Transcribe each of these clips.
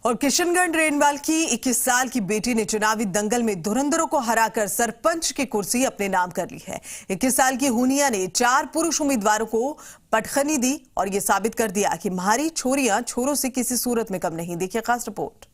और किशनगढ़ रेनवाल की 21 साल की बेटी ने चुनावी दंगल में धुरंधरों को हराकर सरपंच की कुर्सी अपने नाम कर ली है। 21 साल की हुनिया ने 4 पुरुष उम्मीदवारों को पटखनी दी और ये साबित कर दिया कि हमारी छोरियां छोरों से किसी सूरत में कम नहीं। देखिए खास रिपोर्ट।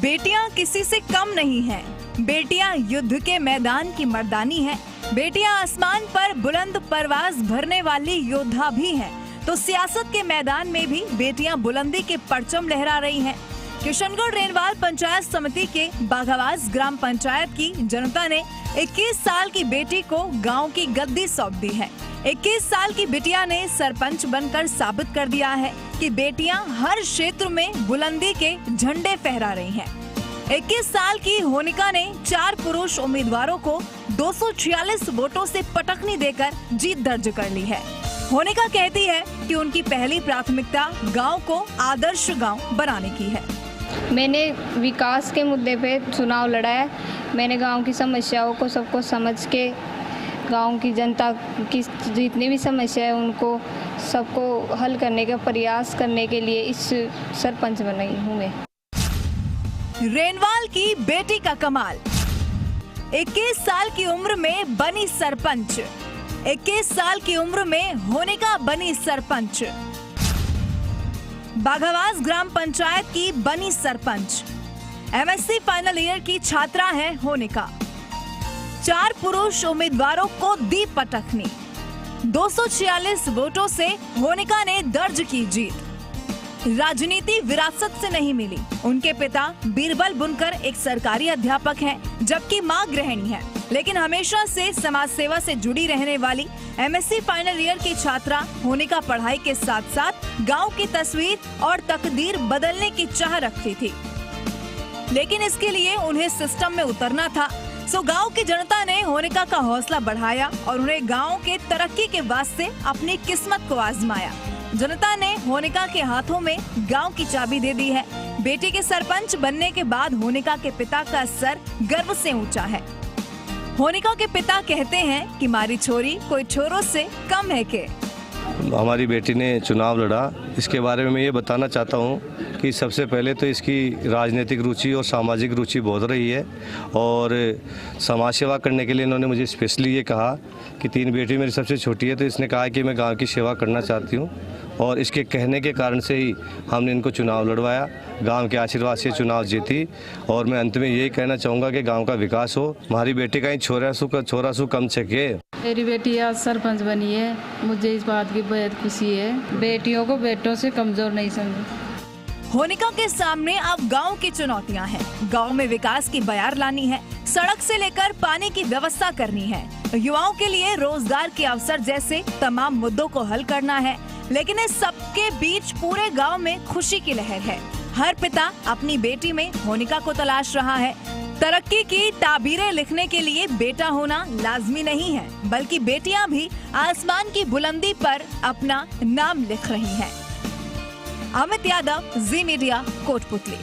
बेटियां किसी से कम नहीं हैं। बेटियां युद्ध के मैदान की मर्दानी हैं। बेटियां आसमान पर बुलंद परवाज भरने वाली योद्धा भी हैं। तो सियासत के मैदान में भी बेटियां बुलंदी के परचम लहरा रही हैं। किशनगढ़ रेनवाल पंचायत समिति के बाघावास ग्राम पंचायत की जनता ने 21 साल की बेटी को गांव की गद्दी सौंप दी है। 21 साल की बिटिया ने सरपंच बनकर साबित कर दिया है कि बेटियां हर क्षेत्र में बुलंदी के झंडे फहरा रही हैं। 21 साल की होनिका ने 4 पुरुष उम्मीदवारों को 246 वोटों से पटखनी देकर जीत दर्ज कर ली है। होनिका कहती है कि उनकी पहली प्राथमिकता गांव को आदर्श गांव बनाने की है। मैंने विकास के मुद्दे पे चुनाव लड़ा है। मैंने गांव की समस्याओं को सबको समझ के गांव की जनता की जितनी भी समस्या है उनको सबको हल करने का प्रयास करने के लिए इस सरपंच बनी हूँ मैं। रेनवाल की बेटी का कमाल। 21 साल की उम्र में बनी सरपंच। 21 साल की उम्र में होनिका बनी सरपंच। बाघावास ग्राम पंचायत की बनी सरपंच। एमएससी फाइनल ईयर की छात्रा है होनिका। 4 पुरुष उम्मीदवारों को दी पटखनी। 246 वोटों से होनिका ने दर्ज की जीत। राजनीति विरासत से नहीं मिली। उनके पिता बीरबल बुनकर एक सरकारी अध्यापक हैं, जबकि मां गृहिणी है। लेकिन हमेशा से समाज सेवा से जुड़ी रहने वाली एमएससी फाइनल ईयर की छात्रा होनिका पढ़ाई के साथ साथ गांव की तस्वीर और तकदीर बदलने की चाह रखती थी। लेकिन इसके लिए उन्हें सिस्टम में उतरना था। सो गांव की जनता ने होनिका का हौसला बढ़ाया और उन्हें गांव के तरक्की के वास्ते अपनी किस्मत को आजमाया। जनता ने होनिका के हाथों में गांव की चाबी दे दी है। बेटी के सरपंच बनने के बाद होनिका के पिता का सर गर्व से ऊंचा है। होनिका के पिता कहते हैं कि हमारी छोरी कोई छोरों से कम है के। हमारी बेटी ने चुनाव लड़ा, इसके बारे में मैं ये बताना चाहता हूँ कि सबसे पहले तो इसकी राजनीतिक रुचि और सामाजिक रुचि बहुत रही है और समाज सेवा करने के लिए इन्होंने मुझे स्पेशली ये कहा कि 3 बेटी मेरी सबसे छोटी है, तो इसने कहा कि मैं गांव की सेवा करना चाहती हूँ और इसके कहने के कारण से ही हमने इनको चुनाव लड़वाया। गांव के आशीर्वाद से चुनाव जीती और मैं अंत में यही कहना चाहूँगा कि गांव का विकास हो। हमारी बेटी का ही छोरा सु कम छके। मेरी बेटी आज सरपंच बनी है, मुझे इस बात की बेहद खुशी है। बेटियों को बेटों से कमजोर नहीं समझो। होनिका के सामने अब गांव की चुनौतियां हैं। गांव में विकास की बयार लानी है, सड़क से लेकर पानी की व्यवस्था करनी है, युवाओं के लिए रोजगार के अवसर जैसे तमाम मुद्दों को हल करना है। लेकिन इस सबके बीच पूरे गांव में खुशी की लहर है। हर पिता अपनी बेटी में होनिका को तलाश रहा है। तरक्की की ताबीरें लिखने के लिए बेटा होना लाजमी नहीं है, बल्कि बेटियां भी आसमान की बुलंदी पर अपना नाम लिख रही हैं। अमित यादव, जी मीडिया, कोटपुतली।